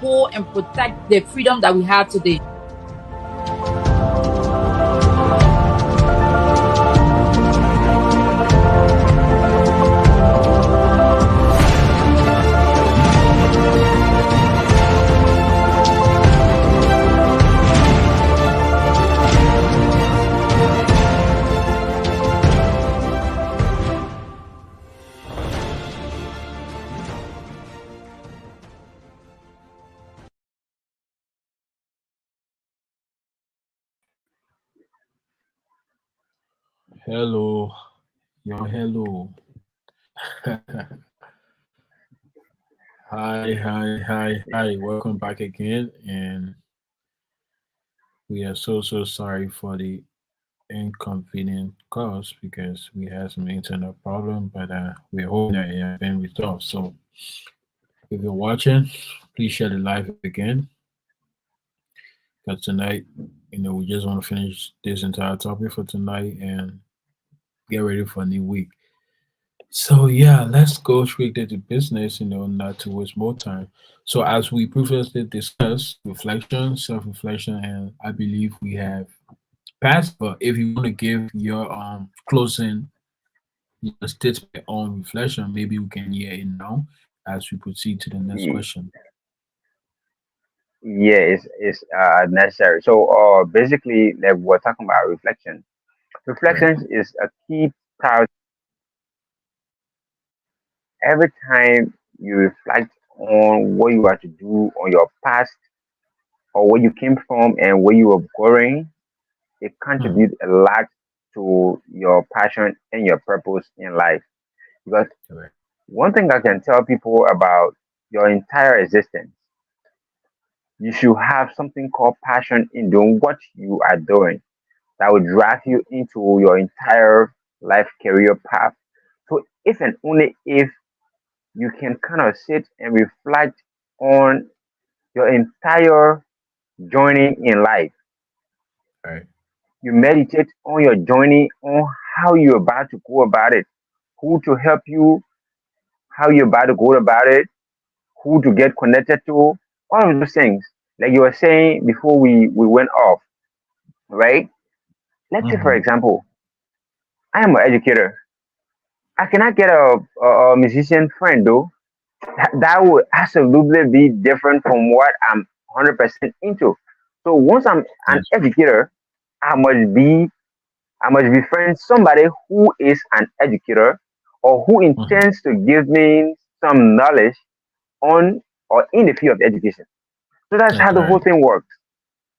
uphold and protect the freedom that we have today. Hello, hello. Hi. Welcome back again. And we are so sorry for the inconvenient cause because we had some internet problem, but we're hoping that it has been resolved. So if you're watching, please share the live again because tonight, we just want to finish this entire topic for tonight and get ready for a new week. So yeah, let's go straight into business, not to waste more time. So as we previously discussed, reflection, self-reflection, and I believe we have passed. But if you want to give your closing statement on reflection, maybe we can hear it now as we proceed to the next Ye- question. Yeah, it's necessary. So, basically, like we're talking about reflection. Right. Reflection is a key part. Every time you reflect on what you are to do on your past or where you came from and where you are going, it Hmm. contributes a lot to your passion and your purpose in life. Because Correct. one thing I can tell people about your entire existence, you should have something called passion in doing what you are doing that will drive you into your entire life career path. So if and only if you can kind of sit and reflect on your entire journey in life, Right. you meditate on your journey, on how you're about to go about it, who to help you, how you're about to go about it, who to get connected to, all of those things. Like you were saying before we went off, right? Let's say, for Hmm. example, I am an educator. I cannot get a musician friend though. That would absolutely be different from what I'm 100% into. So once I'm an That's educator, I must be I must befriend somebody who is an educator or who mhm. intends to give me some knowledge on or in the field of education. So that's how That's the whole right. thing works.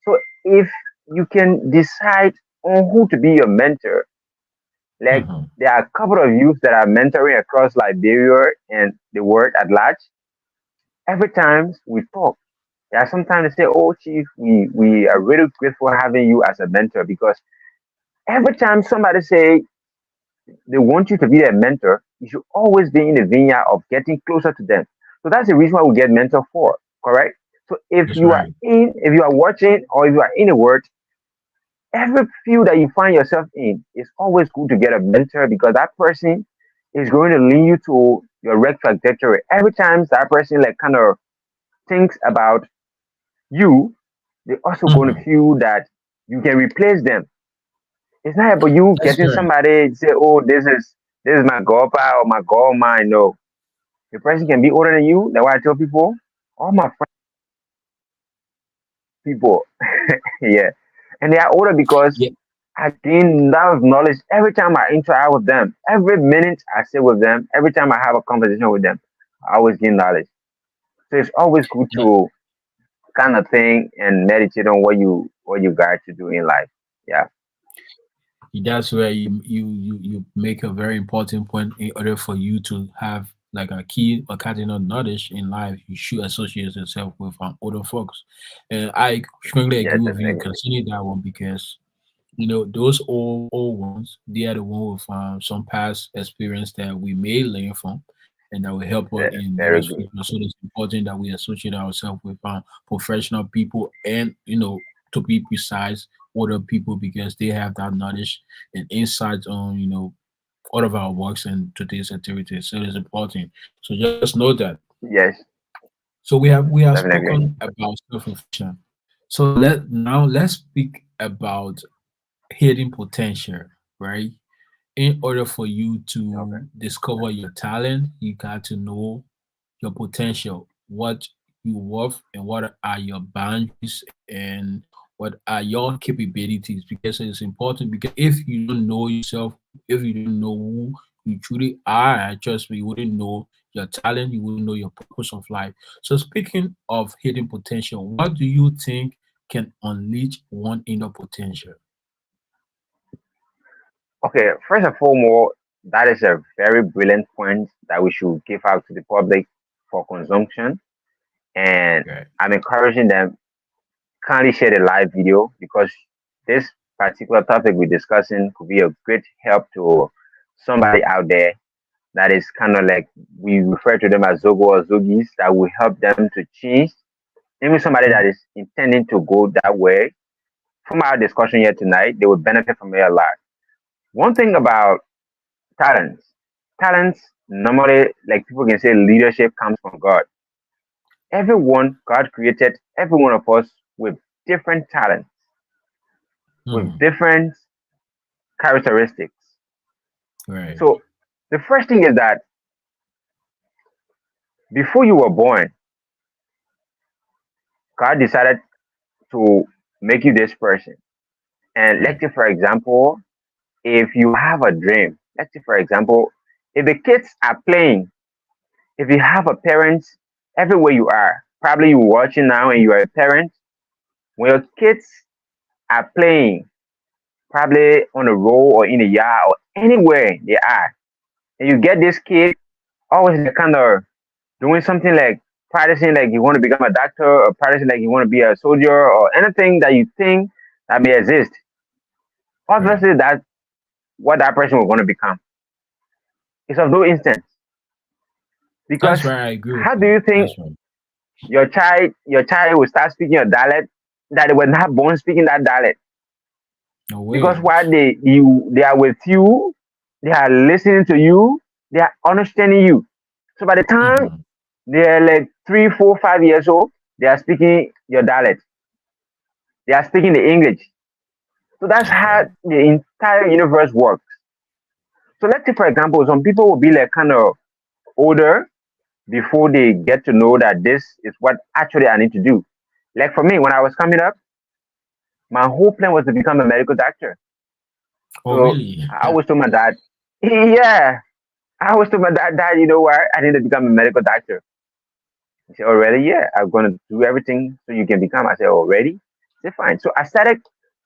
So if you can decide on who to be your mentor, like Hmm. there are a couple of youth that are mentoring across Liberia and the world at large. Every time we talk, there are sometimes they say, "Oh, Chief, we are really grateful having you as a mentor," because every time somebody say they want you to be their mentor, you should always be in the vineyard of getting closer to them. So that's the reason why we get mentor for, correct? So That's right. if you are watching or if you are in a word, every field that you find yourself in, it's always good to get a mentor because that person is going to lead you to your right trajectory. Every time that person like kind of thinks about you, they're also going to Hmm. feel that you can replace them. It's not about you That's getting right. somebody to say, "Oh, this is my godpa or my godma." No, the person can be older than you. That's why I tell people, all my friends, people, yeah, and they are older because Yeah. I gain a lot of knowledge every time I interact with them. Every minute I sit with them, every time I have a conversation with them, I always gain knowledge. So it's always good to kind of think and meditate on what you got to do in life. Yeah. That's where you make a very important point. In order for you to have like a key or cardinal knowledge in life, you should associate yourself with older folks. And I strongly Yeah, agree with you definitely. concerning that one because those old ones, they are the one with some past experience that we may learn from and that will help us in Very years good. future. So it's important that we associate ourselves with professional people and to be precise, older people because they have that knowledge and insights on all of our works and today's activities. So it's important. So just know that. Yes. So we have Definitely. spoken about self-reflection. So let's speak about hidden potential, right? In order for you Okay. to discover your talent, you got to know your potential, what you worth, and what are your boundaries, and what are your capabilities. Because it's important. Because if you don't know yourself, if you don't know who you truly are, trust me, you wouldn't know your talent, you wouldn't know your purpose of life. So speaking of hidden potential, what do you think can unleash one inner potential? Okay, first and foremost, that is a very brilliant point that we should give out to the public for consumption. And Right. I'm encouraging them kindly share the live video because this particular topic we're discussing could be a great help to somebody out there that is kind of like we refer to them as Zogo or Zogis that will help them to change. Even somebody that is intending to go that way. From our discussion here tonight, they will benefit from it a lot. One thing about talents, talents normally, like people can say, leadership comes from God. Everyone, God created every one of us with different talents, with Mhm. different characteristics. Right. So the first thing is that before you were born, God decided to make you this person. And let's Right. say, for example, if you have a dream, let's say, for example, if the kids are playing, if you have a parent everywhere you are, probably you're watching now and you are a parent, when your kids are playing, probably on a road or in a yard or anywhere they are, and you get this kid always kind of doing something like practicing like you want to become a doctor or practicing like you want to be a soldier or anything that you think that may exist. Right. Obviously, that's what that person will want to become. It's of no instance because That's right. I agree with how do you. you think That's right. your child will start speaking your dialect that they were not born speaking that dialect? No Because way. while they are with you, they are listening to you, they are understanding you. So by the time Mhm. they are like 3, 4, 5 years old, they are speaking your dialect. They are speaking the English. So that's That's how right. the entire universe works. So let's say, for example, some people will be like kind of older before they get to know that this is what actually I need to do. Like for me, when I was coming up, my whole plan was to become a medical doctor. Oh, So really? I always told my dad, yeah, I always told my dad, you know what? I need to become a medical doctor. He said, already? Yeah, I'm going to do everything so you can become. I said, already? He said, fine. So I started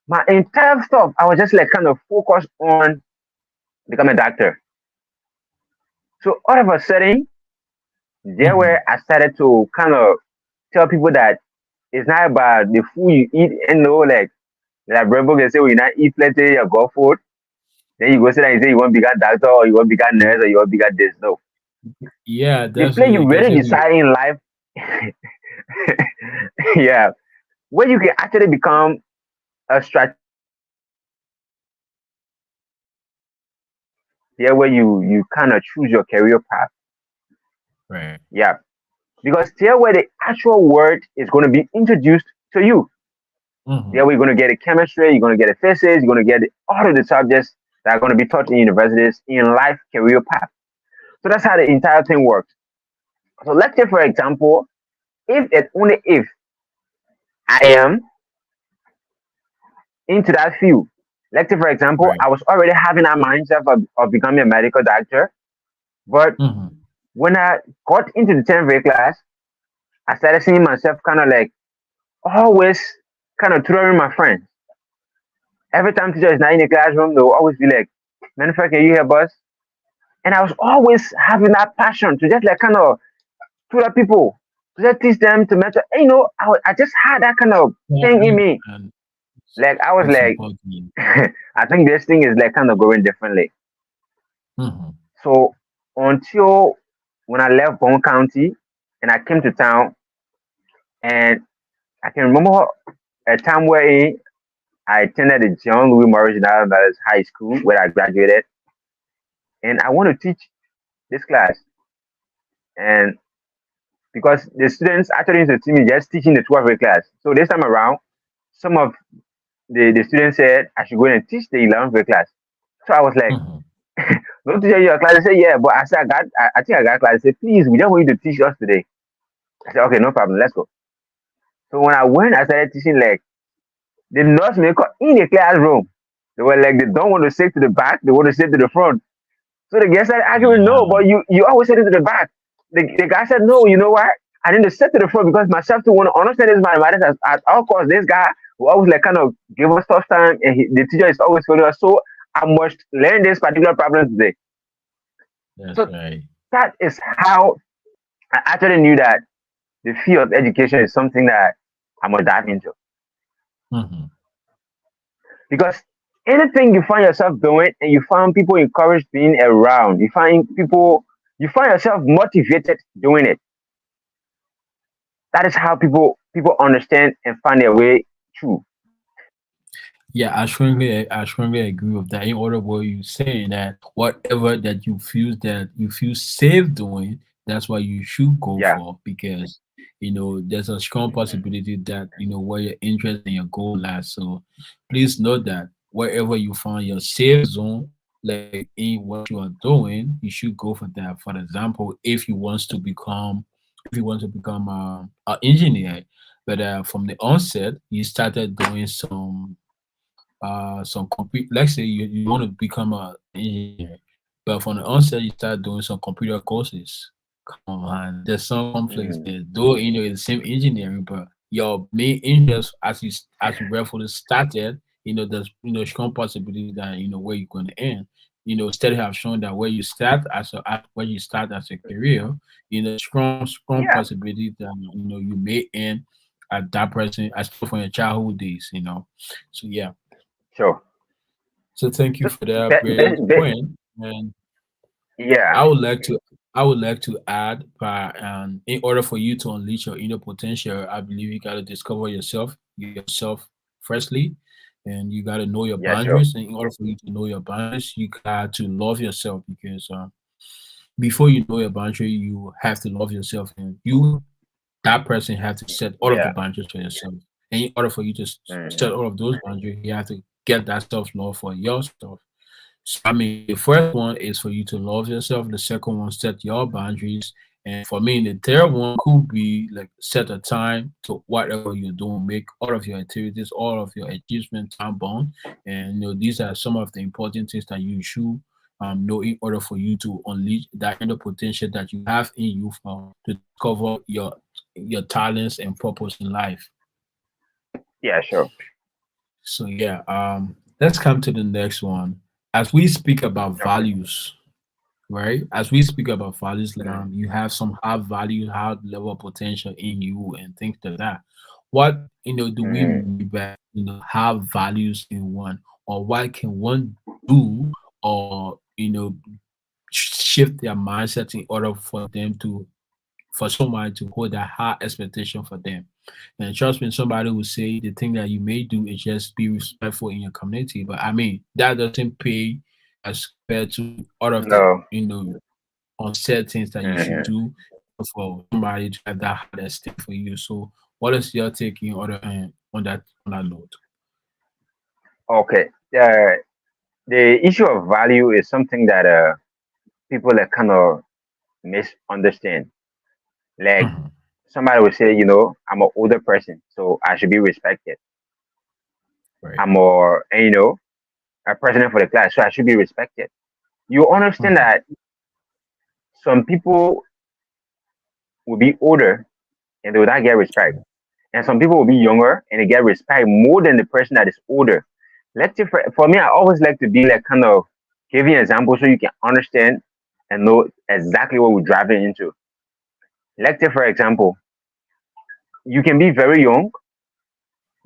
my entire stuff. I was just like kind of focused on becoming a doctor. So all of a sudden, there Mhm. where I started to kind of tell people that it's not about the food you eat and no like Brembo can say when you not eat plenty you go food. Then you go say that you say you want to become doctor or you want to become nurse or you want to become this. No. Yeah, The place definitely. you Because really if you decide in life, yeah, where you can actually become a strategic there where you kind of choose your career path. right. Yeah. Because there where the actual word is going to be introduced to you. Mhm. There we're going to get a chemistry, you're going to get a physics, you're going to get all of the subjects that are going to be taught in universities in life career path. So that's how the entire thing works. So let's say, for example, if and only if I am into that field, let's say, for example, Right. I was already having that mindset of becoming a medical doctor, but Mhm. when I got into the 10th grade class, I started seeing myself kind of like always kind of tutoring my friends. Every time teacher is not in the classroom, they'll always be like, Manufacturer, can you help us? And I was always having that passion to just like kind of tutor people, to just teach them to mentor. And, I just had that kind of Yeah, thing in me. and Like I was it's like, important. I think this thing is like kind of going differently. Mhm. So until when I left Bone County and I came to town, and I can remember a time where I attended the John Louis Maurice National High School where I graduated, and I want to teach this class. And because the students actually in the team is just teaching the 12th grade class. So this time around, some of the students said I should go and teach the 11th grade class. So I was like, Mhm. don't teach your class. They said, yeah, but I said, I think I got class. They said, please, we just want you to teach us today. I said, okay, no problem, let's go. So when I went, I started teaching like the nurse maker in the classroom. They were like, they don't want to sit to the back, they want to sit to the front. So the guy said, arguing, no, Wow. but you always sit to the back. The guy said, no, you know what? I need to sit to the front because myself to want to understand this mathematics at all costs. This guy will always like kind of give us tough time, and the teacher is always telling us, so I must learn this particular problem today. That's So right. that is how I actually knew that the field of education is something that I must dive into. Mhm. Because anything you find yourself doing and you find people encouraged being around, you find yourself motivated doing it. That is how people understand and find their way through. Yeah, I strongly agree with that. In order what you saying that whatever that you feel safe doing, that's what you should go Yeah. for because there's a strong possibility that where your interest and your goal lies. So please note that wherever you find your safe zone, like in what you are doing, you should go for that. For example, if you want to become an engineer, but from the onset you started doing some complete let's say you want to become a engineer but from the onset you start doing some computer courses. Come on, man, there's some conflicts Mm, there, though it's the same engineering, but your main interest as you rightfully started, there's strong possibility that where you're going to end. Study have shown that where you start as a career, strong yeah, possibility that you may end at that person, especially from your childhood days. So yeah. sure. So thank you So for that brilliant point. And yeah, I would like to I would like to add, in order for you to unleash your inner potential, I believe you got to discover yourself firstly, and you got to know your yeah, sure. boundaries. And in order for you to know your boundaries, you got to love yourself because before you know your boundary, you have to love yourself, and that person have to set all of the Yeah. boundaries for yourself. And in order for you to set Hmm. all of those boundaries, you have to get that self love for yourself. So, I mean, the first one is for you to love yourself. The second one, set your boundaries. And for me, the third one could be like set a time to whatever you're doing, make all of your activities, all of your achievements time bound. And these are some of the important things that you should know in order for you to unleash that inner potential that you have in you for to discover your talents and purpose in life. Yeah, sure. So yeah, let's come to the next one. As we speak about Okay. values, right? As we speak about values, like Mm. you have some high value, high level of potential in you, and things like that. What do we Mm. mean by have values in one, or what can one do, or shift their mindset in order for somebody to hold that high expectation for them. And trust me, somebody will say the thing that you may do is just be respectful in your community. But I mean, that doesn't pay as compared to all of the, No. unsaid things that you should Hmm. do for somebody to have that hard esteem for you. So what is your take in order on that note? Okay. The issue of value is something that people that kind of misunderstand. Like Mhm. somebody would say, I'm an older person, so I should be respected. Right. I'm more, and, a president for the class, so I should be respected. You understand Mhm. that some people will be older and they will not get respect, and some people will be younger and they get respect more than the person that is older. Let's say for me, I always like to be like kind of giving an example so you can understand and know exactly what we're driving into. Let's say, for example, you can be very young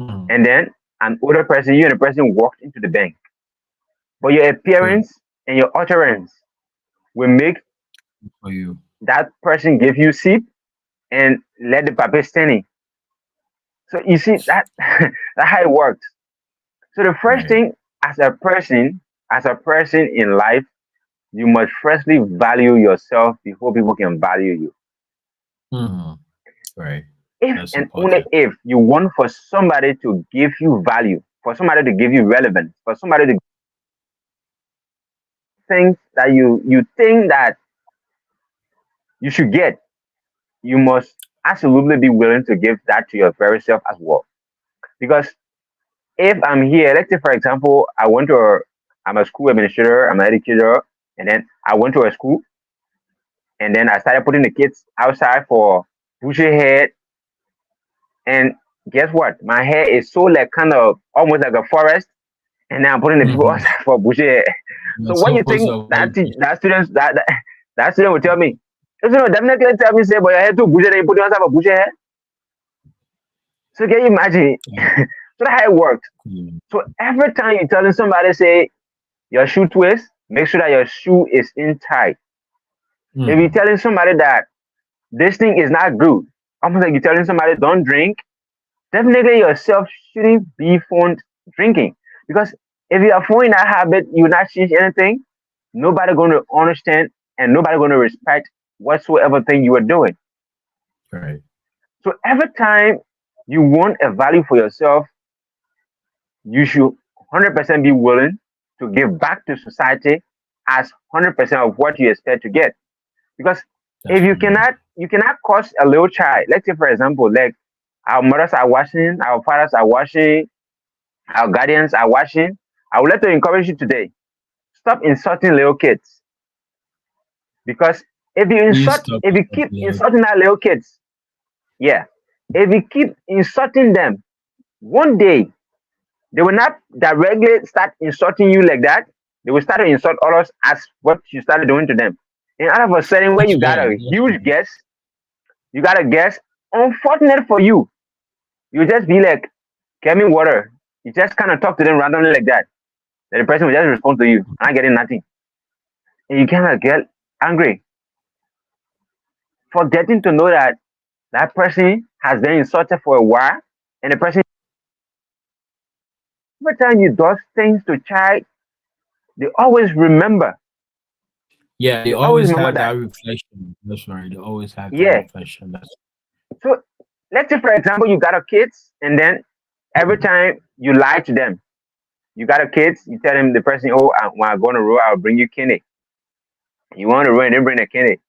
Mhm. and then an older person, you and a person walked into the bank, but your Yeah, appearance and your utterance will make for you. that person give you seat and let the paper standing. So you see that that's how it works. So the first Right. thing as a person in life, you must firstly value yourself before people can value you. Mhm. Right. If That's and only important. if you want for somebody to give you value, for somebody to give you relevance, for somebody to think that you think that you should get, you must absolutely be willing to give that to your very self as well. Because if I'm here, let's say for example, I'm a school administrator, I'm an educator, and then I went to a school, and then I started putting the kids outside for bushy hair, and guess what? My hair is so like kind of almost like a forest, and now I'm putting the people Mhm. outside for bushy hair. You're So what you supposed to think avoid it. that students that student will tell me? The student will definitely tell me say, "But your hair too bushy, then you put it outside for bushy hair." So can you imagine? Yeah. So that's how it works. Yeah. So every time you telling somebody say your shoe twist, make sure that your shoe is in tight. If you're Mhm. telling somebody that this thing is not good, almost like you're telling somebody don't drink, definitely yourself shouldn't be fond drinking. Because if you are forming that habit, you not change anything, nobody gonna understand and nobody gonna respect whatsoever thing you are doing. Right. So every time you want a value for yourself, you should 100% be willing to give back to society as 100% of what you expect to get. Because if Definitely. you cannot cost a little child, let's say for example, like our mothers are washing, our fathers are washing, our guardians are washing. I would like to encourage you today. Stop insulting little kids. Because Please stop if you keep insulting insulting our little kids, yeah, if you keep insulting them, one day they will not directly start insulting you like that. They will start to insult others as what you started doing to them. And all of a sudden, when That's you got right. a That's huge right. guess, you got a guess. Unfortunate for you, you just be like, "Get me water." You just kind of talk to them randomly like that. Then the person will just respond to you, "I'm not getting nothing." And you kind of get angry, forgetting to know that that person has been insulted for a while, and the person every time you do things to child, they always remember. Yeah, they They always always remember have that that. reflection. That's right. They always have that Yeah. reflection. That's So let's say, for example, you got a kids, and then every time you lie to them, you got a kids, you tell them the person, "Oh, when I go on the road, I'll bring you candy." You want to run, they bring a candy.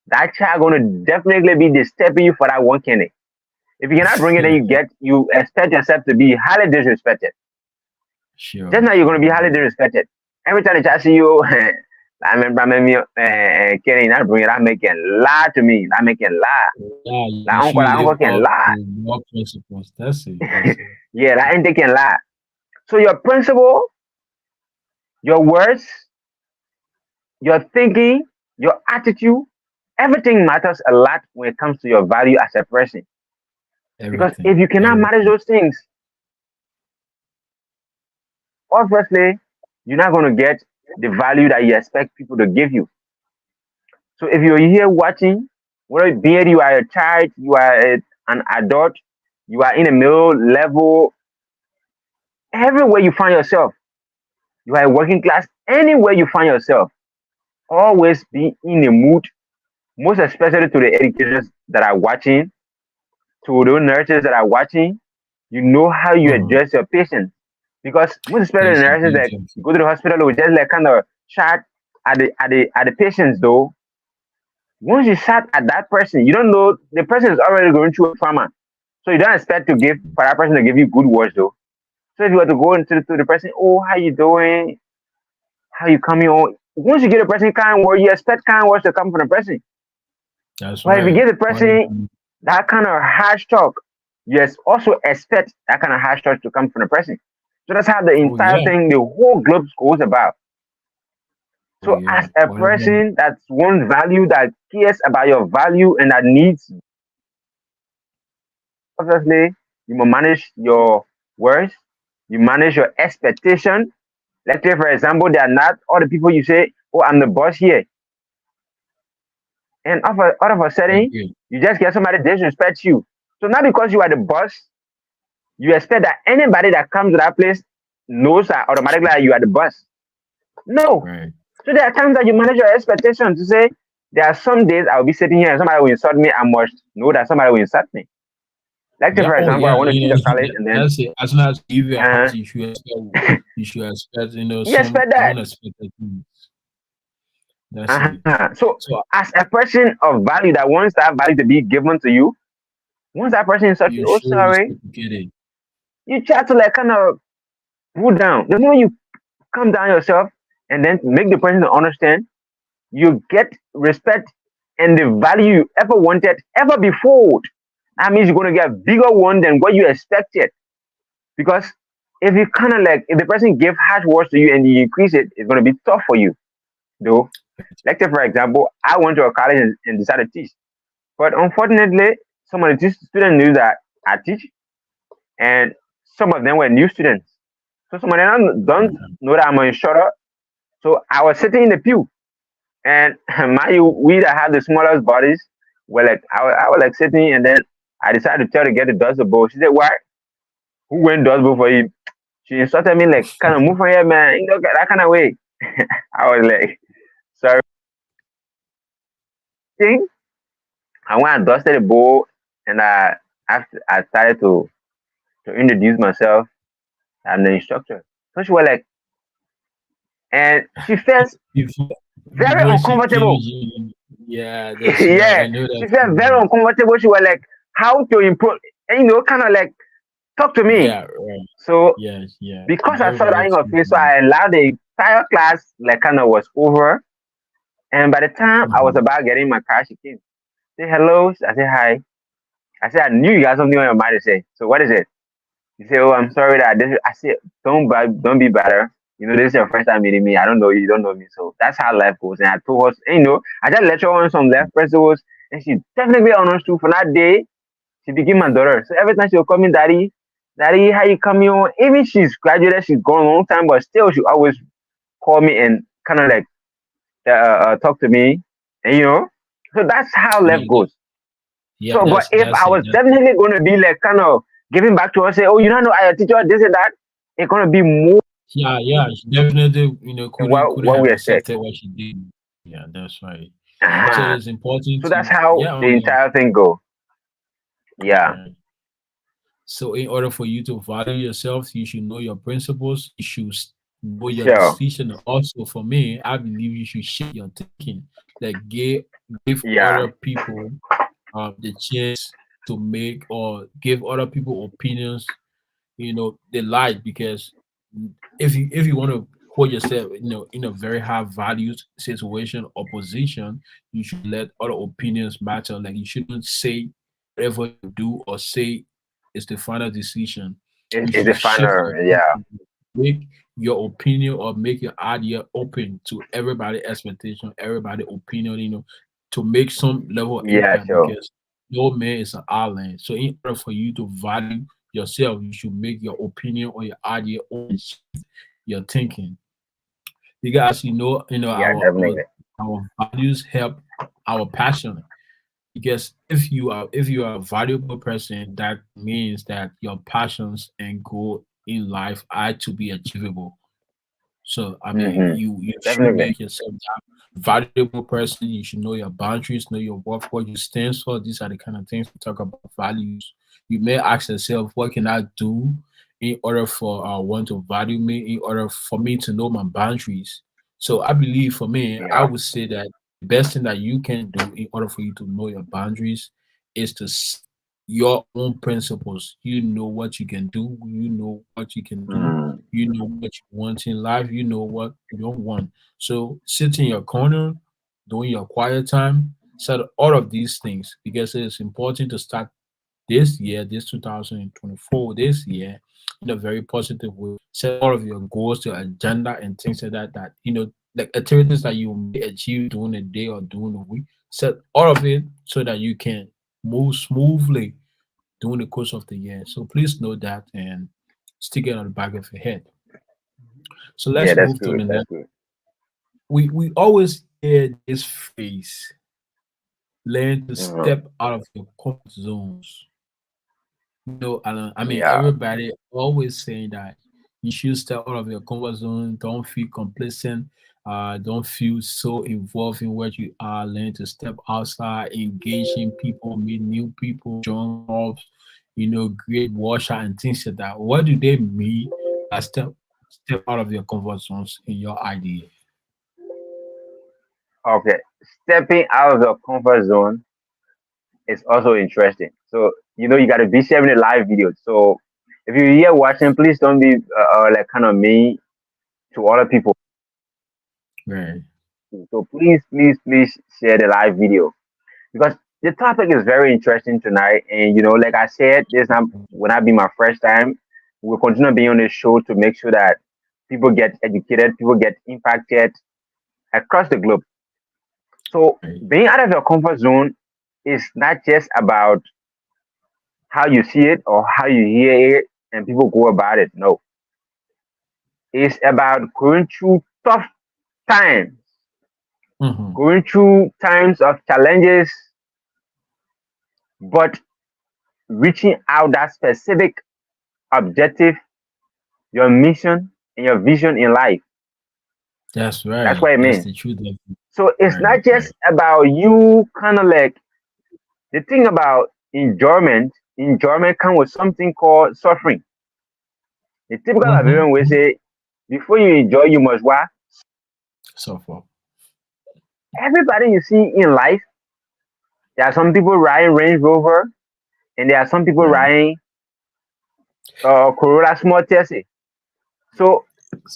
That child gonna definitely be disturbing you for that one candy. If you cannot bring it, then you expect yourself to be highly disrespected. Just sure, now you're gonna be sure. highly disrespected. Every time the child see you, I remember me, Kenny, not bring it. I'm making lie to me. I'm making lie. Yeah, you should La live uncle can up lie. to your principles. That's it. That's it. Yeah, that ain't taking lie. So your principle, your words, your thinking, your attitude, everything matters a lot when it comes to your value as a person. Because if Everything. you cannot manage Everything. those things, obviously you're not gonna get the value that you expect people to give you. So if you're here watching, whether be it you are a child, you are an adult, you are in a middle level, everywhere you find yourself, you are a working class, anywhere you find yourself, always be in a mood, most especially to the educators that are watching, to the nurses that are watching, you know how you Mhm. address your patients. Because most especially the Yes, nurses be that careful. go to the hospital will just like kind of chat at the patients though. Once you sat at that person, you don't know the person is already going through a trauma. So you don't expect to give for that person to give you good words though. So if you were to go into to the person, "Oh, how you doing? How you coming on?" Once you give the person kind word, you expect kind words to come from the person. That's But if you right. give the What is person that kind of harsh talk, you also expect that kind of harsh talk to come from the person. So that's how the oh entire yeah. thing, the whole globe goes about. Oh So as yeah. a Whatever. person that's one value that cares about your value and that needs, obviously, you must manage your words, you manage your expectation. Let's say, for example, they are not all the people you say, "Oh, I'm the boss here." And all of a I sudden, agree. you just get somebody disrespect you. So not because you are the boss, you expect that anybody that comes to that place knows that automatically that you are the boss. No. Right. So there are times that you manage your expectations to say, There are some days I'll be sitting here and somebody will insult me. I must know that somebody will insult me. Like, say, Yeah. for Oh, example, I yeah. want to teach a college and then, That's it. As soon as you give your uh, heart, you should expect, you some expect that. unexpected things. That's it. So, So as a person of value that wants that value to be given to you, once that person insults you, you oh, should sorry, reciprocate it. you try to like kind of pull down. The moment you calm down yourself and then make the person to understand, you get respect and the value you ever wanted ever before. That means you're going to get a bigger one than what you expected. Because if you kind of like, if the person gave harsh words to you and you increase it, it's going to be tough for you. Though, like say for example, I went to a college and decided to teach. But unfortunately, some of the students knew that I teach, and some of them were new students. So some of them don't Mhm. know that I'm an instructor. So I was sitting in the pew, and mind you, we that have the smallest bodies were like, I was like sitting, and then I decided to tell the girl to dust the bowl. She said, "Why? Who went dust bowl for you?" She insulted me like, "Kind of move from here, man. You know that kind of way." I was like, "Sorry." Thing. And when I dusted the bowl, and after I started to introduce myself, I'm the instructor. So she was like, and she felt Before very before she came, uncomfortable. yeah, that's right. I Yeah, know she that felt very feeling. uncomfortable. She was like, how to improve, and, kind of like talk to me. Yeah, right. So Yes, yeah. because I saw that Everybody in her face, so expecting I allowed the entire class like kind of was over. And by the time it. I was Mhm. about getting my car, she came. Say hello. I said hi. I said I knew you got something on your mind to say. So what is it? You say, oh, I'm sorry that this. I said, don't be better. This is your first time meeting me. I don't know you, you don't know me. So that's how life goes. And I told her, I just let her on some left principles, and she definitely understood. For that day, she became my daughter. So every time she will call me daddy, daddy, how you coming on? Even she's graduated, she's gone a long time, but still she always call me and kind of like talk to me, and So that's how life Yeah, goes. yeah, So, but if that's I it. was definitely going to be like kind of giving back to her, say, oh, you don't know, I teach her this and that, it's going to be more Yeah, yeah. She definitely, than couldn't what have we expect. accepted what she did. Yeah, that's right. So Uh-huh. it's important So to, that's how yeah, oh the yeah, entire thing go. Yeah. right. So in order for you to value yourself, you should know your principles. You should know your Sure. decision. Also, for me, I believe you should share your thinking. Like give Yeah. other people the chance to make or give other people opinions. They like because if you want to hold yourself, in a very high valued situation or position, you should let other opinions matter. Like you shouldn't say whatever you do or say is the final decision. You It's the should shift final. your Yeah. thinking, make your opinion or make your idea open to everybody expectation, everybody opinion, to make some level of Yeah, impact sure. because no man is an island. So in order for you to value yourself, you should make your opinion or your idea open, your thinking. Because Yeah, definitely. our values help our passion. Because if you are a valuable person, that means that your passions and goal in life are to be achievable. So I mean, Mm-hmm. you should Definitely. make yourself that valuable person. You should know your boundaries, know your worth, what you stand for. These are the kind of things we talk about values. You may ask yourself, what can I do in order for one to value me, in order for me to know my boundaries. So I believe for me, I Yeah. would say that the best thing that you can do in order for you to know your boundaries is to your own principles. You know what you can do. You know what you can do. Mm. You know what you want in life. You know what you don't want. So sit in your corner, during your quiet time, set all of these things because it is important to start this year, this 2024, this year, in a very positive way. Set all of your goals, your agenda, and things like that. Like activities that you may achieve during the day or during the week. Set all of it so that you can move smoothly during the course of the year. So please know that and stick it on the back of your head. So Yeah, let's that's move to good. the That's next. good. We always hear this phrase: learn to Mm-hmm. step out of your comfort zones. I mean, Yeah. everybody always saying that you should step out of your comfort zone. Don't feel complacent. don't feel so involved in what you are. Learn to step outside, engaging people, meet new people, join clubs, great workshop and things like that. What do they mean by step out of your comfort zones in your idea? Okay, stepping out of the comfort zone is also interesting. So you got to be sharing a live video. So if you're here watching, please don't be like kind of mean to other people. Right. So please share the live video because the topic is very interesting tonight. And like I said, this not will not be my first time. We'll continue being on this show to make sure that people get educated, people get impacted across the globe. So Right. being out of your comfort zone is not just about how you see it or how you hear it and people go about it. No, it's about going through tough times, Mm-hmm. going through times of challenges, but reaching out that specific objective, your mission, and your vision in life. That's That's right. what I That's mean. the truth of it. So it's Right. not just Right. about you kind of like the thing about enjoyment. Enjoyment comes with something called suffering. The typical Mm-hmm. Liberian will say, before you enjoy, you must what? So far. Everybody you see in life, there are some people riding Range Rover, and there are some people Right. riding Corolla Small Tesla. So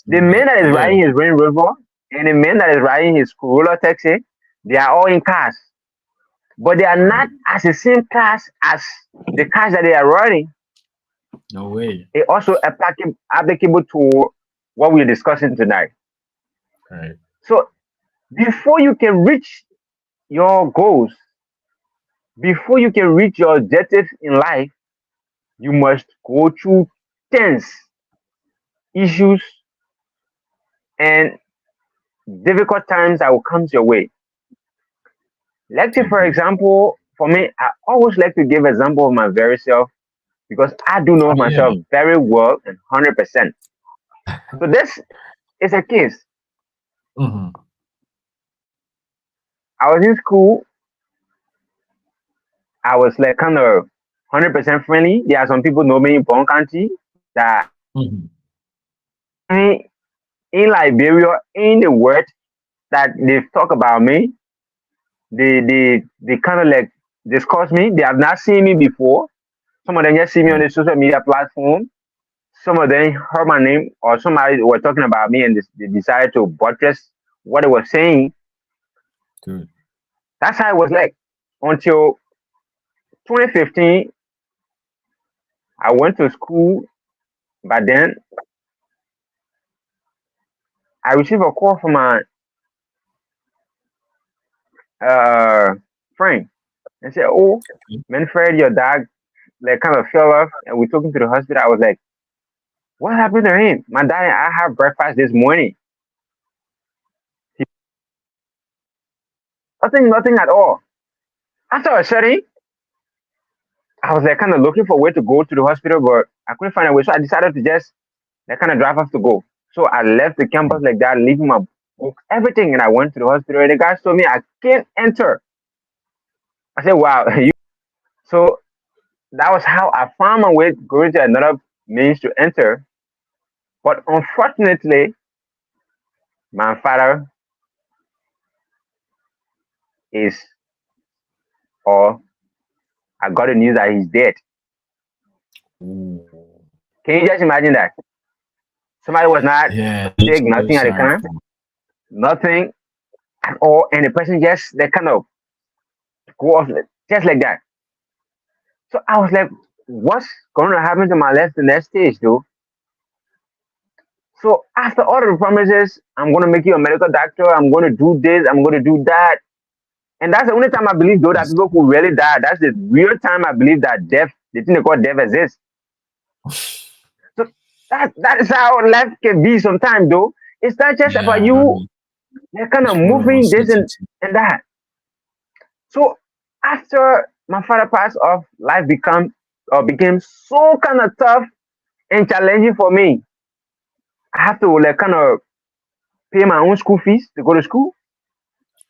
the So, man that is yeah. riding his Range Rover and the man that is riding his Corolla taxi, they are all in cars, but they are not Right. as the same cars as the cars that they are riding. No way. It also applicable to what we're discussing tonight. Right. So before you can reach your goals, before you can reach your objectives in life, you must go through tense issues and difficult times that will come your way. Let's say, for Agree. example, for me, I always like to give example of my very self because I do know Oh myself yeah. very well and 100%. So this is a case. Mm-hmm. I was in school. I was like kind of 100% friendly. There are some people know me in Bon County that Mm-hmm. me in Liberia, in the world that they talk about me. They kind of like discuss me. They have not seen me before. Some of them just see me on Right. the social media platform. Some of them heard my name or somebody were talking about me and they decided to buttress what they were saying. Good. That's how it was like until 2015. I went to school, but then I received a call from my uh, friend and said, "Oh, Manfred, your dog like kind of fell off, and we took him to the hospital." I was like, "What happened to him?" My dad and I had breakfast this morning. He, nothing at all. After a study, I was like kind of looking for a way to go to the hospital, but I couldn't find a way. So I decided to just like kind of drive off to go. So I left the campus like that, leaving my books, everything, and I went to the hospital. And the guy told me I can't enter. I said, "Wow." So that was how I found my way going to another means to enter. But unfortunately, my father is, or I got the news that he's dead. Ooh. Can you just imagine that? Somebody was not Yeah. sick, So nothing at the sorry time, for. nothing at all, and the person just they kind of go off just like that. So I was like, what's going to happen to my left the next stage, though? So after all the promises, I'm going to make you a medical doctor. I'm going to do this. I'm going to do that. And that's the only time I believe, though, that It's, people who really die. That's the real time I believe that death, the thing they call death exists. So that is how life can be sometimes, though. It's not just about yeah. I you. mean, You're kind it's of full of moving this uncertainty. and that. So after my father passed off, life became so kind of tough and challenging for me. I have to like kind of pay my own school fees to go to school.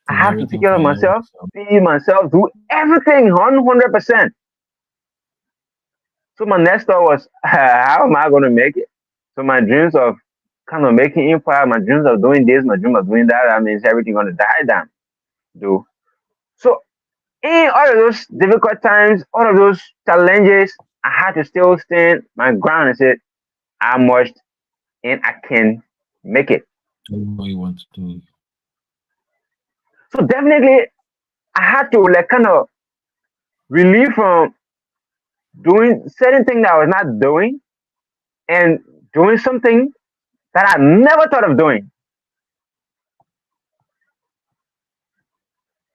I Do have to take everything care for of myself, yourself. feed myself, do everything 100%. So my next thought was, how am I going to make it? So my dreams of kind of making empire, my dreams of doing this, my dream of doing that, that means everything going to die down. Do so in all of those difficult times, all of those challenges, I had to still stand my ground and say, I must and I can make it. Do what you want to do. So definitely, I had to like kind of relieve from doing certain things that I was not doing and doing something that I never thought of doing.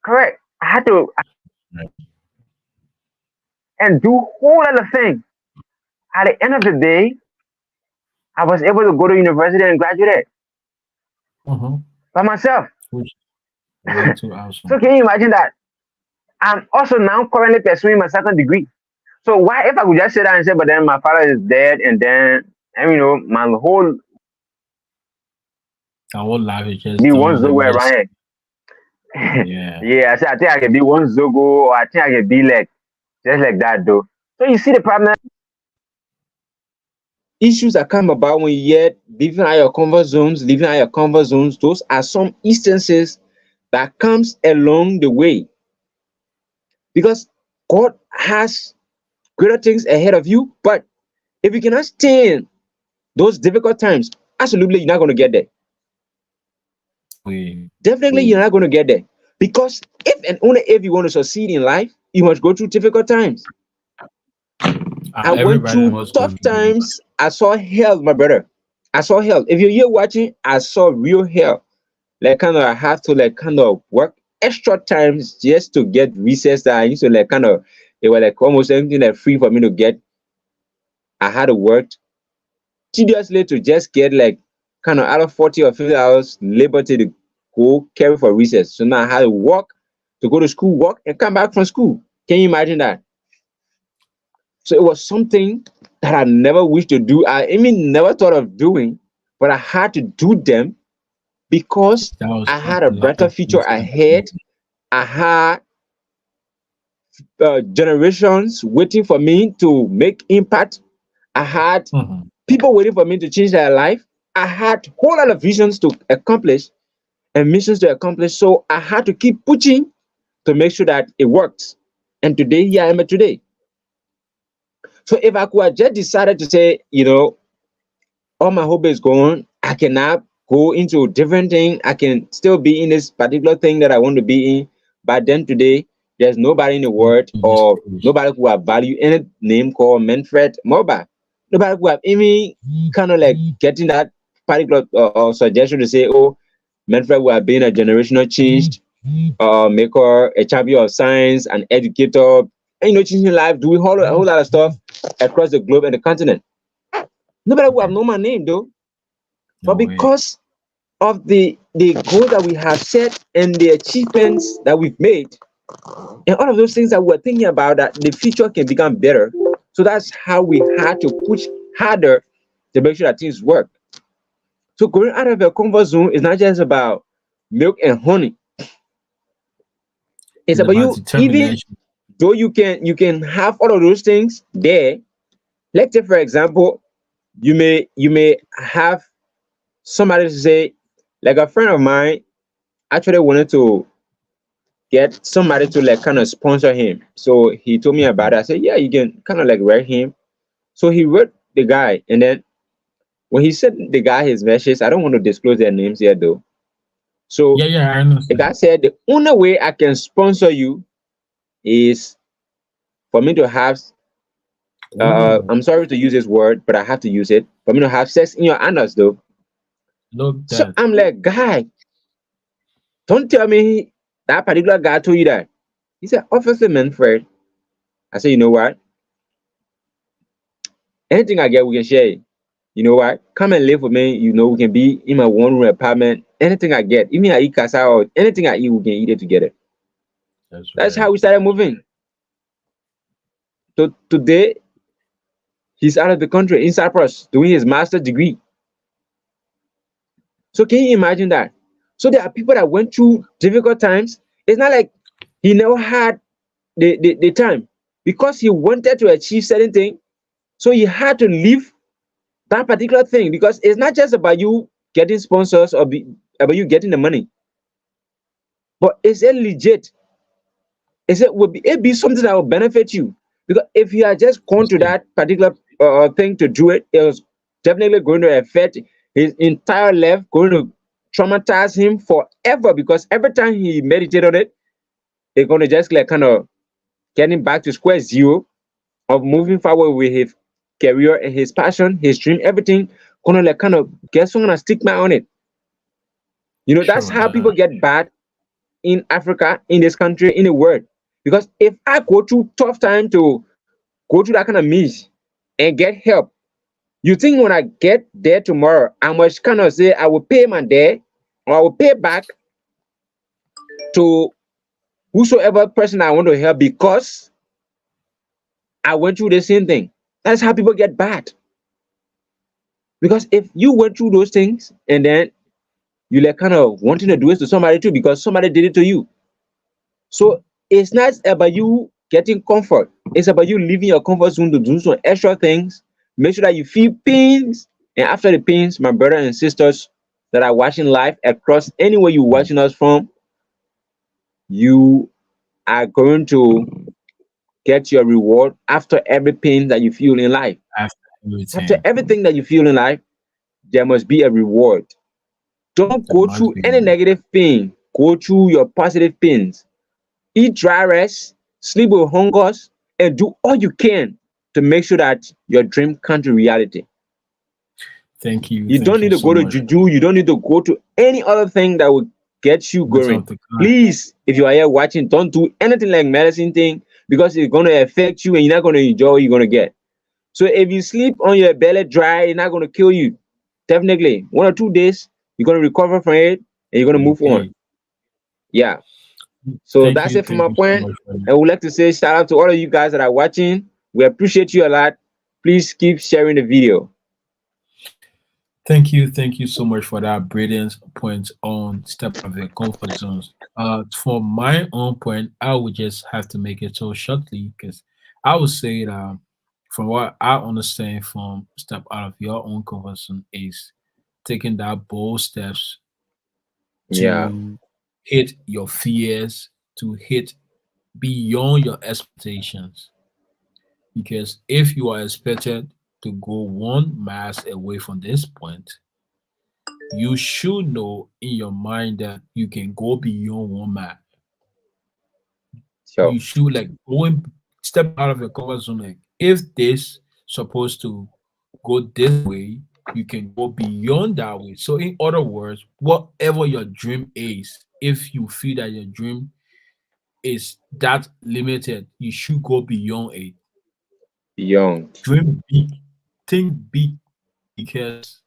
Correct. I had to Right. and do whole other thing. At the end of the day, I was able to go to university and graduate Uh-huh. by myself. Which way too So awesome. can you imagine that? I'm also now currently pursuing my second degree. So why if I could just sit down and say, but then my father is dead and then and my whole Our whole life is just be one done with Zogo just around here. yeah. Yeah, I said I think I can be one Zogo or I think I can be like just like that though. So you see the problem. Issues that come about when you get living out your comfort zones, living out your comfort zones, those are some instances that comes along the way because God has greater things ahead of you. But if you cannot stand those difficult times, absolutely you're not going to get there. We Definitely you're not going to get there because if and only if you want to succeed in life, you must go through difficult times. I went everybody through must go tough through times. I saw hell, my brother. I saw hell. If you're here watching, I saw real hell. Like kind of, I have to like kind of work extra times just to get recess that I used to like kind of. It was like almost anything like free for me to get. I had to work tediously to just get like kind of out of 40 or 50 hours liberty to go carry for recess. So now I had to work to go to school, work and come back from school. Can you imagine that? So it was something that I never wished to do. I even never thought of doing, but I had to do them because that was I had a life better future was ahead. I had generations waiting for me to make impact. I had Mhm. people waiting for me to change their life. I had a whole lot of visions to accomplish and missions to accomplish. So I had to keep pushing to make sure that it works. And today, here I am today. So if I could have just decided to say, all my hope is gone. I cannot go into a different thing. I can still be in this particular thing that I want to be in. But then today, there's nobody in the world You just or push. nobody who have value any name called Manfred Mobile. Nobody who have any kind of like getting that particular suggestion to say, oh, Manfred will have been a generational change, maker, a champion of science, an educator, and changing life, doing a whole lot of stuff across the globe and the continent. Nobody will have known my name though. But No way. because of the goal that we have set and the achievements that we've made, and all of those things that we're thinking about, that the future can become better. So that's how we had to push harder to make sure that things work. So going out of your comfort zone is not just about milk and honey. It's It's about about you, even determination. though you can have all of those things there. Let's say, for example, you may have somebody to say, like a friend of mine actually wanted to get somebody to like kind of sponsor him. So he told me about it. I said, yeah, you can kind of like write him. So he wrote the guy, and then when he sent the guy his message, I don't want to disclose their names yet though. So Yeah, yeah, I the guy understand. said the only way I can sponsor you is for me to have Oh, I'm sorry to use this word, but I have to use it, for me to have sex in your anus though. look So that. I'm like, guy, don't tell me that particular guy told you that. He said, Officer Manfred. I said, you know what? Anything I get, we can share it. You know what? Come and live with me. We can be in my one room apartment. Anything I get, even I eat casa or anything I eat, we can eat it together. That's That's how right. we started moving. So today, he's out of the country in Cyprus doing his master's degree. So can you imagine that? So there are people that went through difficult times. It's not like he never had the time because he wanted to achieve certain thing. So he had to leave that particular thing because it's not just about you getting sponsors or about you getting the money, but is it legit? Is it would be it be something that will benefit you? Because if you had just gone to that particular thing to do it, it was definitely going to affect his entire life, going to traumatize him forever. Because every time he meditated on it, it's going to just like kind of getting back to square zero of moving forward with his career and his passion, his dream, everything. Gonna like kind of get some kind of stigma on it. You know, that's Sure. how people get bad in Africa, in this country, in the world. Because if I go through tough time to go through that kind of means and get help, you think when I get there tomorrow, I must kind of say I will pay my debt or I will pay back to whosoever person I want to help because I went through the same thing. That's how people get bad. Because if you went through those things and then you like kind of wanting to do it to somebody too because somebody did it to you. So it's not about you getting comfort. It's about you leaving your comfort zone to do some extra things. Make sure that you feel pains. And after the pains, my brother and sisters that are watching live across anywhere you're watching us from, you are going to get your reward after every pain that you feel in life. After After everything, everything that you feel in life, there must be a reward. Don't there go must through be. any negative pain. Go through your positive pains. Eat dry rice, sleep with hungers, and do all you can to make sure that your dream comes to reality. You don't Thank need you to so go to much. juju. You don't need to go to any other thing that will get you That's going. of the kind. Please, if you are here watching, don't do anything like medicine thing because it's going to affect you and you're not going to enjoy what you're going to get. So if you sleep on your belly dry, it's not going to kill you. Definitely, 1 or 2 days, you're going to recover from it and you're going to move on. Okay. Yeah. So that's it for Thank my you so point. much for that. I would like to say shout out to all of you guys that are watching. We appreciate you a lot. Please keep sharing the video. Thank you so much for that brilliant point on step out of your comfort zones. For my own point, I would just have to make it so shortly because I would say that from what I understand from step out of your own comfort zone is taking that bold steps Yeah. to hit your fears, to hit beyond your expectations. Because if you are expected to go 1 mass away from this point, you should know in your mind that you can go beyond 1 mile. Sure. You should like going step out of your comfort zone. Like if this supposed to go this way, you can go beyond that way. So in other words, whatever your dream is, if you feel that your dream is that limited, you should go beyond it. Beyond. Dream big, think big, because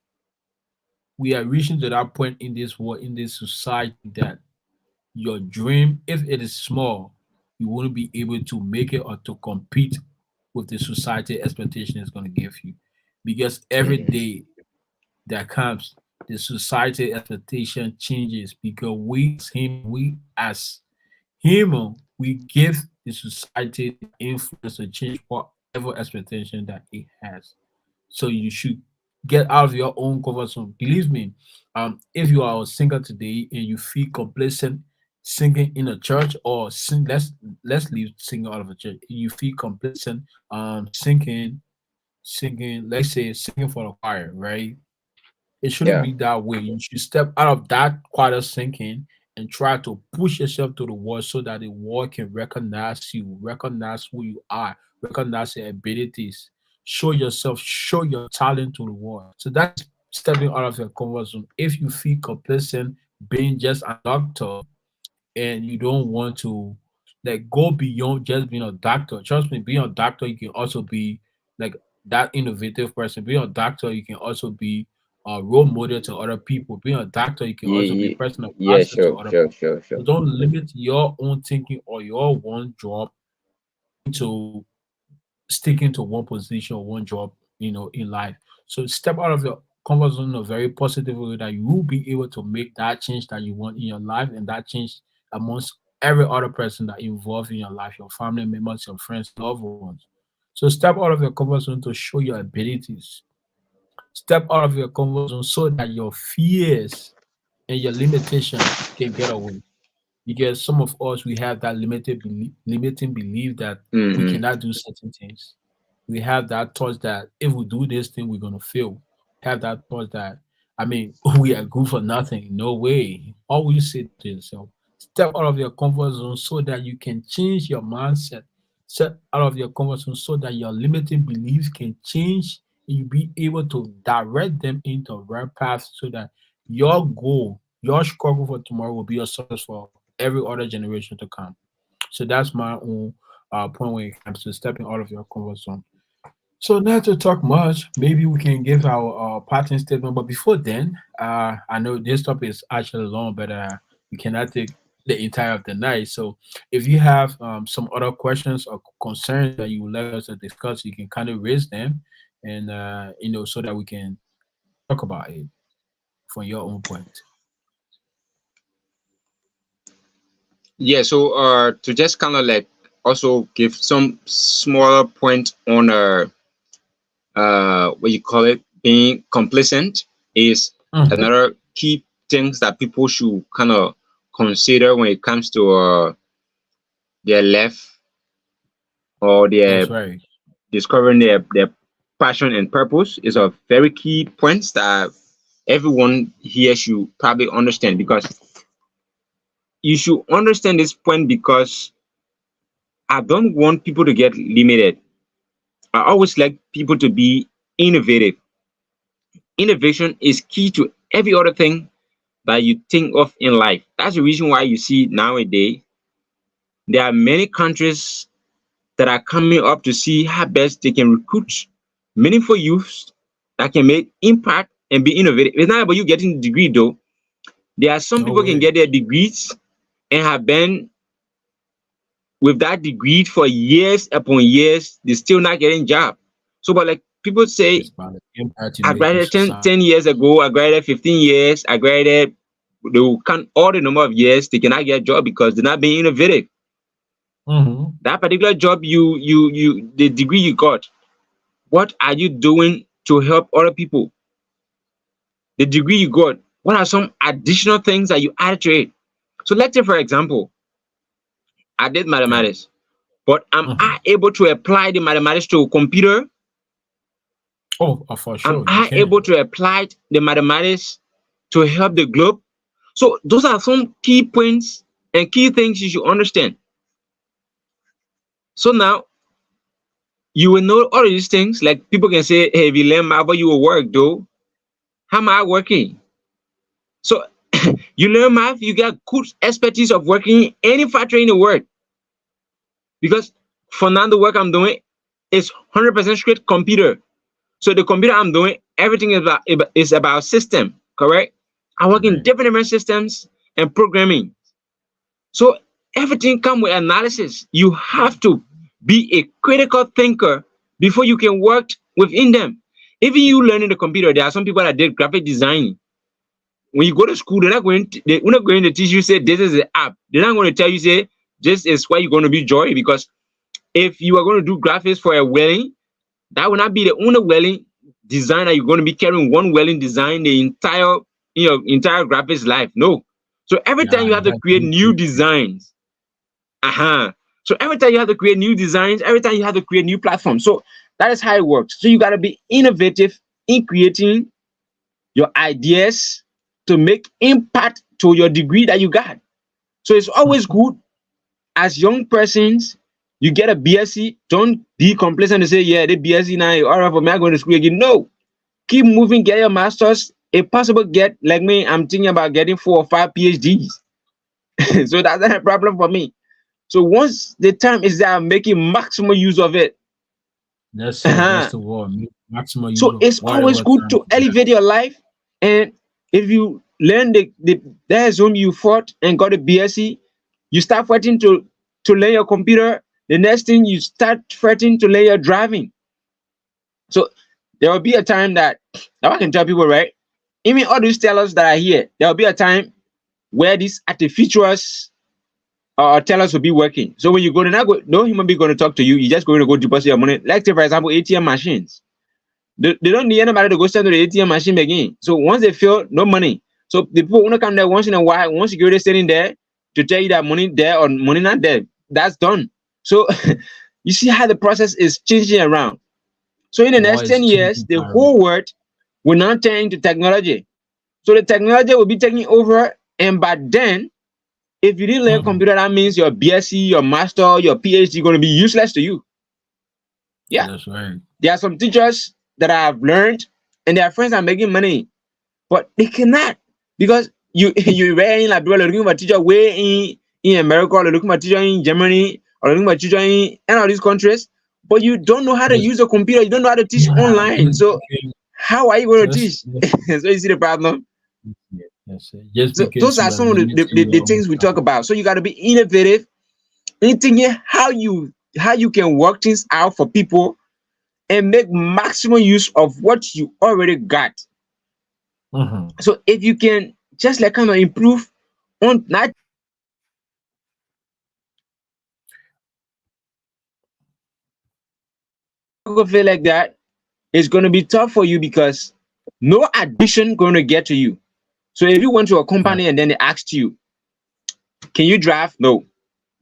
we are reaching to that point in this world, in this society, that your dream, if it is small, you won't be able to make it or to compete with the society expectation is going to give you. Because every Mhm. day that comes, the society expectation changes because we as human, we give the society the influence to change whatever expectation that it has. So you should get out of your own comfort zone. Believe me, if you are a singer today and you feel complacent singing in a church or sing, let's leave singing out of a church. You feel complacent, singing, let's say singing for the choir, right? It shouldn't Yeah. be that way. You should step out of that choir singing and try to push yourself to the world so that the world can recognize you, recognize who you are, recognize your abilities, show yourself, show your talent to the world. So that's stepping out of your comfort zone. If you feel complacent being just a doctor and you don't want to like go beyond just being a doctor, trust me, being a doctor, you can also be like that innovative person. Being a doctor, you can also be a role model to other people. Being a doctor, you can Yeah, also be yeah, person of yeah, passion to sure, other sure, people. sure, So sure. don't limit your own thinking or your one job into sticking to one position or one job, in life. So step out of your comfort zone in a very positive way that you will be able to make that change that you want in your life and that change amongst every other person that involved in your life, your family members, your friends, loved ones. So step out of your comfort zone to show your abilities. Step out of your comfort zone so that your fears and your limitation can get away. Because some of us we have that limiting belief that we Mm-hmm. cannot do certain things. We have that thought that if we do this thing, we're gonna fail. Have that thought that I mean we are good for nothing. No way. Always say to yourself, step out of your comfort zone so that you can change your mindset. Step out of your comfort zone so that your limiting beliefs can change and you be able to direct them into the right path so that your goal, your struggle for tomorrow will be a success for every other generation to come. So that's my own point when it comes to stepping out of your comfort zone. So not to talk much, maybe we can give our parting statement. But before then, I know this topic is actually long, but we cannot take the entire of the night. So if you have some other questions or concerns that you would like us to discuss, you can kind of raise them, and so that we can talk about it from your own point. Yeah, so to just kind of like also give some smaller point on what you call it, being complacent is Mhm. another key things that people should kind of consider when it comes to their life or their That's right. discovering their passion and purpose is a very key points that everyone here should probably understand, because you should understand this point, because I don't want people to get limited. I always like people to be innovative. Innovation is key to every other thing that you think of in life. That's the reason why you see nowadays there are many countries that are coming up to see how best they can recruit meaningful youths that can make impact and be innovative. It's not about you getting a degree though. There are some No people can way. get their degrees and have been with that degree for years upon years, they're still not getting job. So, but like people say, It's about the impact you I make in graduated society. 10 years ago, I graduated 15 years, I graduated, they will count all the number of years they cannot get a job because they're not being innovative. Mm-hmm. That particular job the degree you got, what are you doing to help other people? The degree you got, what are some additional things that you add to it? So let's say, for example, I did Yeah. mathematics, but am Mm-hmm. I able to apply the mathematics to a computer? Oh, for Am sure you I able can. to apply the mathematics to help the globe? So those are some key points and key things you should understand. So now you will know all of these things. Like people can say, hey, if you learn math, but you will work though. How am I working? So you learn math, you get good expertise of working in any factory in the world. Because for now the work I'm doing is 100% straight computer. So the computer I'm doing, everything is about system, correct? I work in Right. different systems and programming. So everything come with analysis. You have to be a critical thinker before you can work within them. Even you learning the computer, there are some people that did graphic design. When you go to school, they're not going to teach you say this is the app. They're not going to tell you say this is why you're going to be joy, because if you are going to do graphics for a wedding, that will not be the only wedding design that you're going to be carrying one wedding design the entire entire graphics life. No. So every time Yeah, you have you to have to create be new creative. designs. Uh-huh. So every time you have to create new designs, every time you have to create new platforms. So that is how it works. So you got to be innovative in creating your ideas to make impact to your degree that you got. So it's always Mhm. good as young persons, you get a BSc, don't be complacent to say, yeah, the BSc now, all right, for me, I'm going to school again. No, keep moving, get your master's. If possible, get like me, I'm thinking about getting 4 or 5 PhDs. So that's not a problem for me. So once the time is there, I'm making maximum use of it. That's it. That's Uh-huh. the word. Maximum use So of it's always whatever good time to you have. elevate your life. And if you learn the there's whom you fought and got a BSc, you start fighting to learn your computer. The next thing you start fighting to learn your driving. So There will be a time that now I can tell people, right? Even all these tellers that are here, there will be a time where these artificers tellers will be working. So when you go, no human being going to talk to you. You're just going to go deposit your money. Like, say, for example, ATM machines. They don't need anybody to go stand to the ATM machine again. So once they feel no money, so the people want to come there once in a while, once security standing there to tell you that money there or money not there, that's done. So you see how the process is changing around. So in the More next 10 is years, changing the time. whole world will now turn into technology. So the technology will be taking over, and by then, if you didn't learn computer, that means your BSc, your master, your PhD going to be useless to you. Yeah. That's right. There are some teachers that I have learned and their friends are making money, but they cannot because you were in Liberia looking for a teacher way in America, or looking for a teacher in Germany, or looking for a teacher in any of these countries, but you don't know how to Just use a computer, you don't know how to teach yeah, online. So how are you going to teach? just So you see the problem. yes, just So because those are you are some of limiting the your own things we talk time. about. So you got to be innovative in thinking how you can work things out for people and make maximum use of what you already got. Mm-hmm. So if you can just like kind of improve on not feel like that, it's going to be tough for you because no addition going to get to you. So if you went to a Right. company and then they asked you, can you drive? No.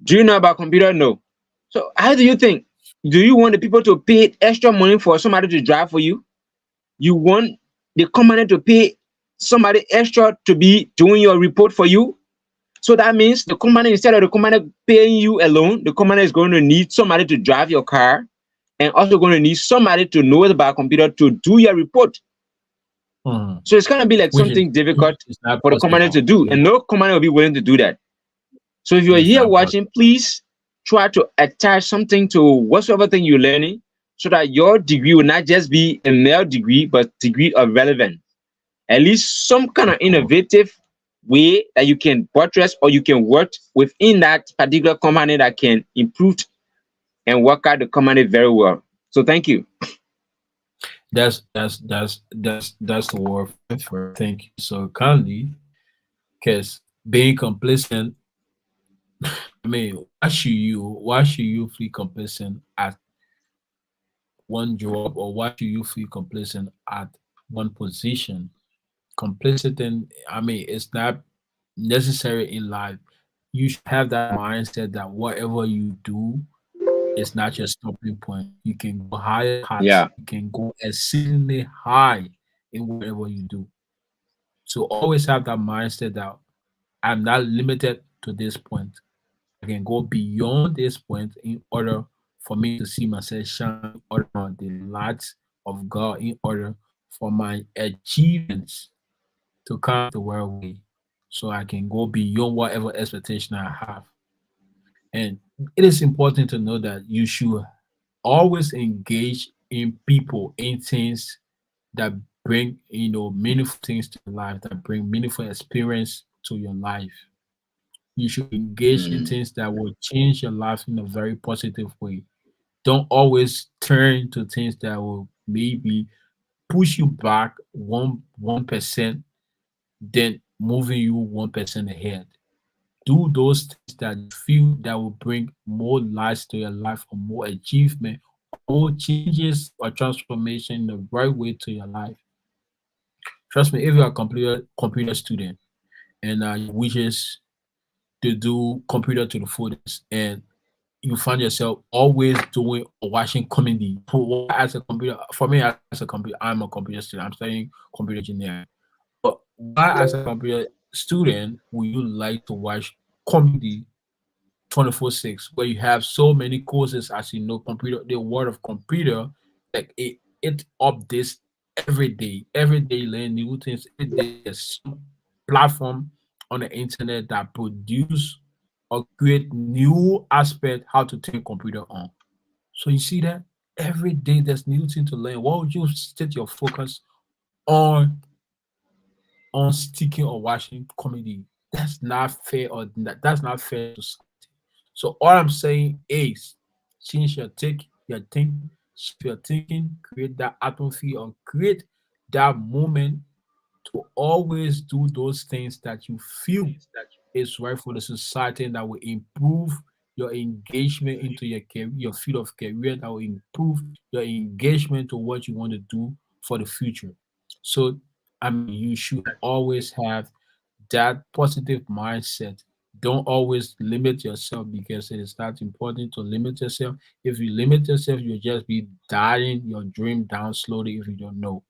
Do you know about computer? No. So how do you think? Do you want the people to pay extra money for somebody to drive for you? You want the company to pay somebody extra to be doing your report for you? So that means the company, instead of the company paying you alone, the company is going to need somebody to drive your car and also going to need somebody to know about computer to do your report. Mm-hmm. So it's going to be like something Which difficult is not for the company to possible. do, and no company will be willing to do that. So if you're It's here not possible. watching, please try to attach something to whatsoever thing you're learning so that your degree will not just be a male degree, but degree of relevance. At least some kind Of of course. innovative way that you can buttress or you can work within that particular company that can improve and work out the company very well. So thank you. That's the word for it. Thank you so kindly. Because being complacent, I mean, why should you feel complacent at one job, or why should you feel complacent at one position? Complacent, and I mean, it's not necessary in life. You should have that mindset that whatever you do is not your stopping point. You can go higher heights. Yeah. You can go exceedingly high in whatever you do. So always have that mindset that I'm not limited to this point. I can go beyond this point in order for me to see myself shine, in order for the light of God, in order for my achievements to come the world way. So I can go beyond whatever expectation I have. And it is important to know that you should always engage in people, in things that bring meaningful things to your life, that bring meaningful experience to your life. You should engage in Mm. things that will change your life in a very positive way. Don't always turn to things that will maybe push you back 1%, then moving you 1% ahead. Do those things that you feel that will bring more lights to your life, or more achievement, more changes or transformation in the right way to your life. Trust me, if you're a computer student and you wishes to do computer to the fullest, and you find yourself always doing or watching comedy. As a computer, for me as a computer, I'm a computer student. I'm studying computer engineering. But why, as a computer student, would you like to watch comedy 24/6, where you have so many courses, as you know, computer, the world of computer, like it updates every day learn new things. Every day there's some platform on the internet that produce or create new aspect how to turn computer on. So you see that every day there's new thing to learn. Why would you set your focus on sticking or watching comedy? That's not fair, or that's not fair to society. So all I'm saying is change your take, your think, So if you're thinking, create that atmosphere or create that moment to always do those things that you feel is right for the society and that will improve your engagement into your career, your field of career, that will improve your engagement to what you want to do for the future. So, I mean, you should always have that positive mindset. Don't always limit yourself because it is not important to limit yourself. If you limit yourself, you'll just be dying your dream down slowly if you don't know.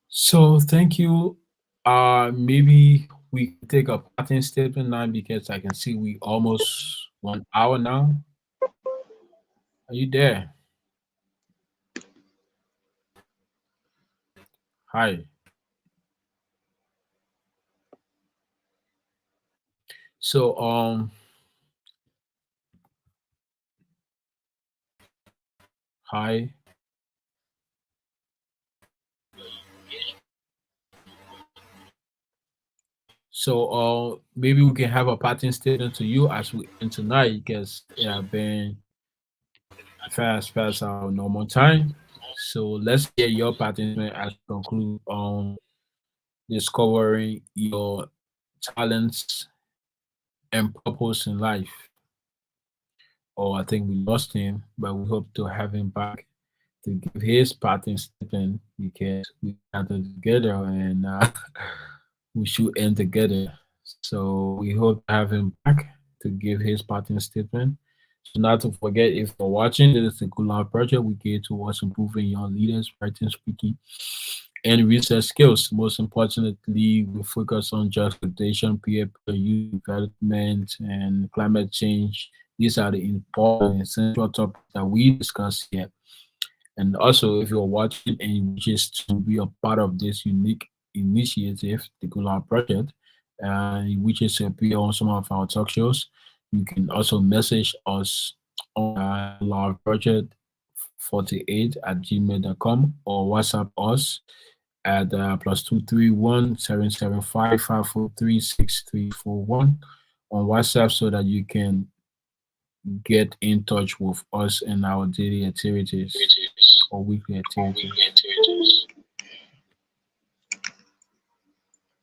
So thank you. Maybe we can take a pattern statement now because I can see we almost 1 hour now. Are you there? Hi. So hi. So maybe we can have a pattern statement to you as we end tonight because it has been fast past our normal time. So let's get your pattern statement as we conclude on discovering your talents and purpose in life. Or I think we lost him, but we hope to have him back to give his parting statement because we gathered together and we should end together. So we hope to have him back to give his parting statement. So not to forget, if you're watching, this is the Gulag Project. We gear towards improving young leaders, writing, speaking, and research skills. Most importantly, we focus on job creation, peer youth development, and climate change. These are the important and essential topics that we discuss here. And also, if you're watching and you wish to be a part of this unique initiative, the Gulag Project, and you wish to appear on some of our talk shows, you can also message us on Gulag Project 48 at gmail.com or WhatsApp us at +231 775 543 6341 on WhatsApp so that you can get in touch with us in our daily activities or weekly activities.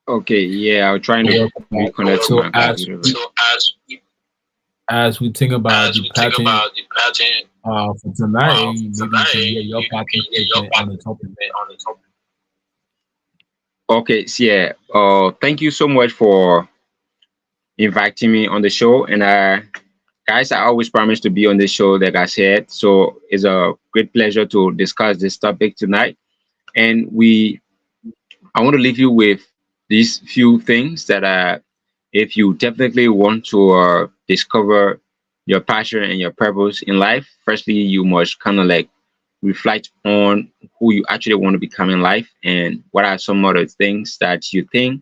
Okay, yeah, I'm trying So to welcome back. reconnect to So my computer. as we think about the pattern for tonight, maybe you can hear your pattern statement on the topic. Okay, so yeah, thank you so much for inviting me on the show. And guys, I always promise to be on the show, like I said. So it's a great pleasure to discuss this topic tonight. And I want to leave you with these few things that if you definitely want to discover your passion and your purpose in life, firstly, you must kind of like reflect on who you actually want to become in life and what are some other things that you think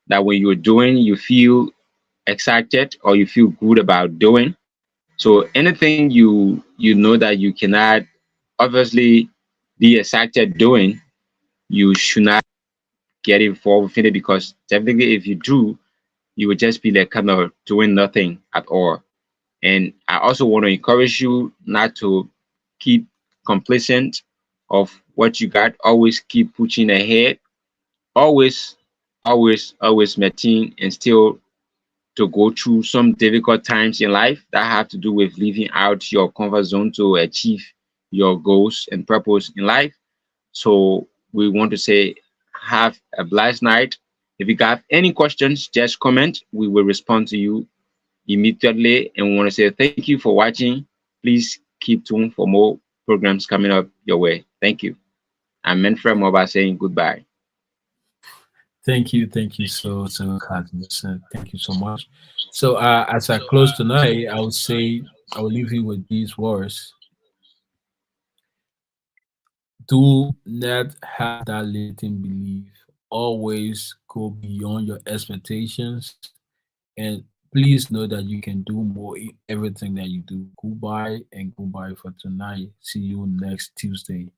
that when you're doing, you feel excited or you feel good about doing. So anything you know that you cannot obviously be excited doing, you should not get involved in it because technically if you do, you would just be like kind of doing nothing at all. And I also want to encourage you not to keep complacent of what you got. Always keep pushing ahead. Always, always maintain and still to go through some difficult times in life that have to do with living out your comfort zone to achieve your goals and purpose in life. So we want to say have a blessed night. If you got any questions, just comment. We will respond to you immediately. And we want to say thank you for watching. Please keep tuned for more programs coming up your way. Thank you. I'm Manfred Moba saying goodbye. Thank you so Carlos. Thank you so much. So as I close tonight, I would say I will leave you with these words. Do not have that limiting belief. Always go beyond your expectations and please know that you can do more in everything that you do. Goodbye and goodbye for tonight. See you next Tuesday.